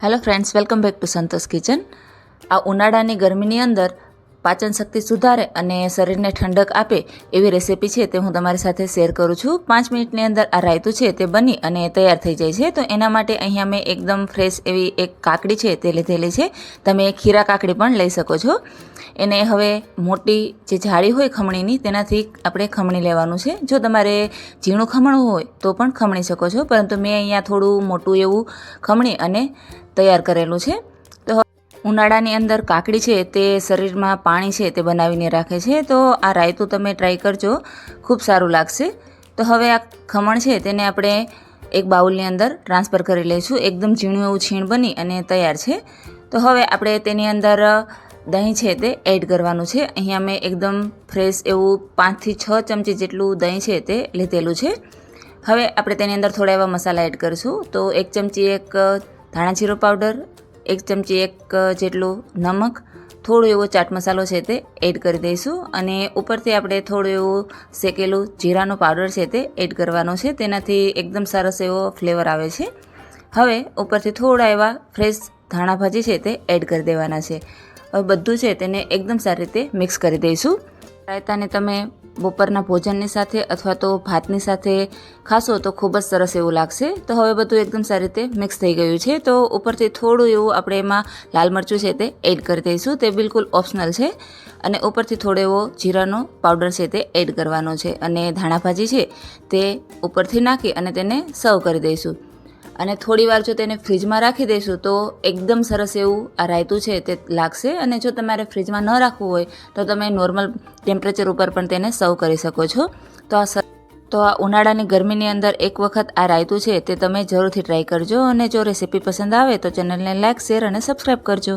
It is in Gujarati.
Hello friends, welcome back to Santosh kitchen. આ ઉનાળાની ગરમીની અંદર પાચન શક્તિ સુધારે અને શરીરને ઠંડક આપે એવી રેસીપી છે તે હું તમારી સાથે શેર કરું છું. 5 મિનિટની અંદર આ રાયતું છે તે બની અને તૈયાર થઈ જાય છે. તો એના માટે અહીંયા મેં એકદમ ફ્રેશ એવી એક કાકડી છે તે લીધેલી છે. તમે ખીરા કાકડી પણ લઈ શકો છો. એને હવે મોટી જે જાળી હોય ખમણીની તેનાથી આપણે ખમણી લેવાનું છે. જો તમારે ઝીણું ખમણવું હોય તો પણ ખમણી શકો છો, પરંતુ મેં અહીંયા થોડું મોટું એવું ખમણી અને તૈયાર કરેલું છે. તો ઉનાળાની અંદર કાકડી છે તે શરીરમાં પાણી છે તે બનાવીને રાખે છે. તો આ રાયતું તમે ટ્રાય કરજો, ખૂબ સારું લાગશે. તો હવે આ ખમણ છે તેને આપણે એક બાઉલની અંદર ટ્રાન્સફર કરી લઈશું. એકદમ ઝીણું એવું છીણ બની અને તૈયાર છે. તો હવે આપણે તેની અંદર દહીં છે તે એડ કરવાનું છે. અહીંયા મેં એકદમ ફ્રેશ એવું 5 થી 6 ચમચી જેટલું દહીં છે તે લીધેલું છે. હવે આપણે તેની અંદર થોડા એવા મસાલા એડ કરીશું. તો 1 ચમચી ધાણા જીરો પાવડર, 1 ચમચી જેટલું નમક, થોડો એવો ચાટ મસાલો છે તે એડ કરી દઈશું. અને ઉપરથી આપણે થોડું એવું શેકેલું જીરાનો પાવડર છે તે એડ કરવાનો છે. તેનાથી એકદમ સરસ એવો ફ્લેવર આવે છે. હવે ઉપરથી થોડા એવા ફ્રેશ ધાણા ભાજી છે તે એડ કરી દેવાના છે. હવે બધું છે તેને એકદમ સારી રીતે મિક્સ કરી દઈશું. રાયતાને તમે બપોરના ભોજનની સાથે અથવા તો ભાતની સાથે ખાશો તો ખૂબ જ સરસ એવું લાગશે. તો હવે બધું એકદમ સારી રીતે મિક્સ થઈ ગયું છે. તો ઉપરથી થોડું એવું આપણે એમાં લાલ મરચું છે તે એડ કરી દઈશું. તે બિલકુલ ઓપ્શનલ છે. અને ઉપરથી થોડો એવો જીરાનો પાવડર છે તે એડ કરવાનો છે. અને ધાણા ભાજી છે તે ઉપરથી નાખી અને તેને સર્વ કરી દઈશું. અને થોડી વાર જો તેને ફ્રીજમાં રાખી દઈશું તો એકદમ સરસ એવું આ રાયતું છે તે લાગશે. અને જો તમારે ફ્રીજમાં ન રાખવું હોય તો તમે નોર્મલ ટેમ્પરેચર ઉપર પણ તેને સર્વ કરી શકો છો. તો આ ઉનાળાની ગરમીની અંદર એક વખત આ રાયતું છે તે તમે જરૂરથી ટ્રાય કરજો. અને જો રેસીપી પસંદ આવે તો ચેનલને લાઇક, શેર અને સબસ્ક્રાઈબ કરજો.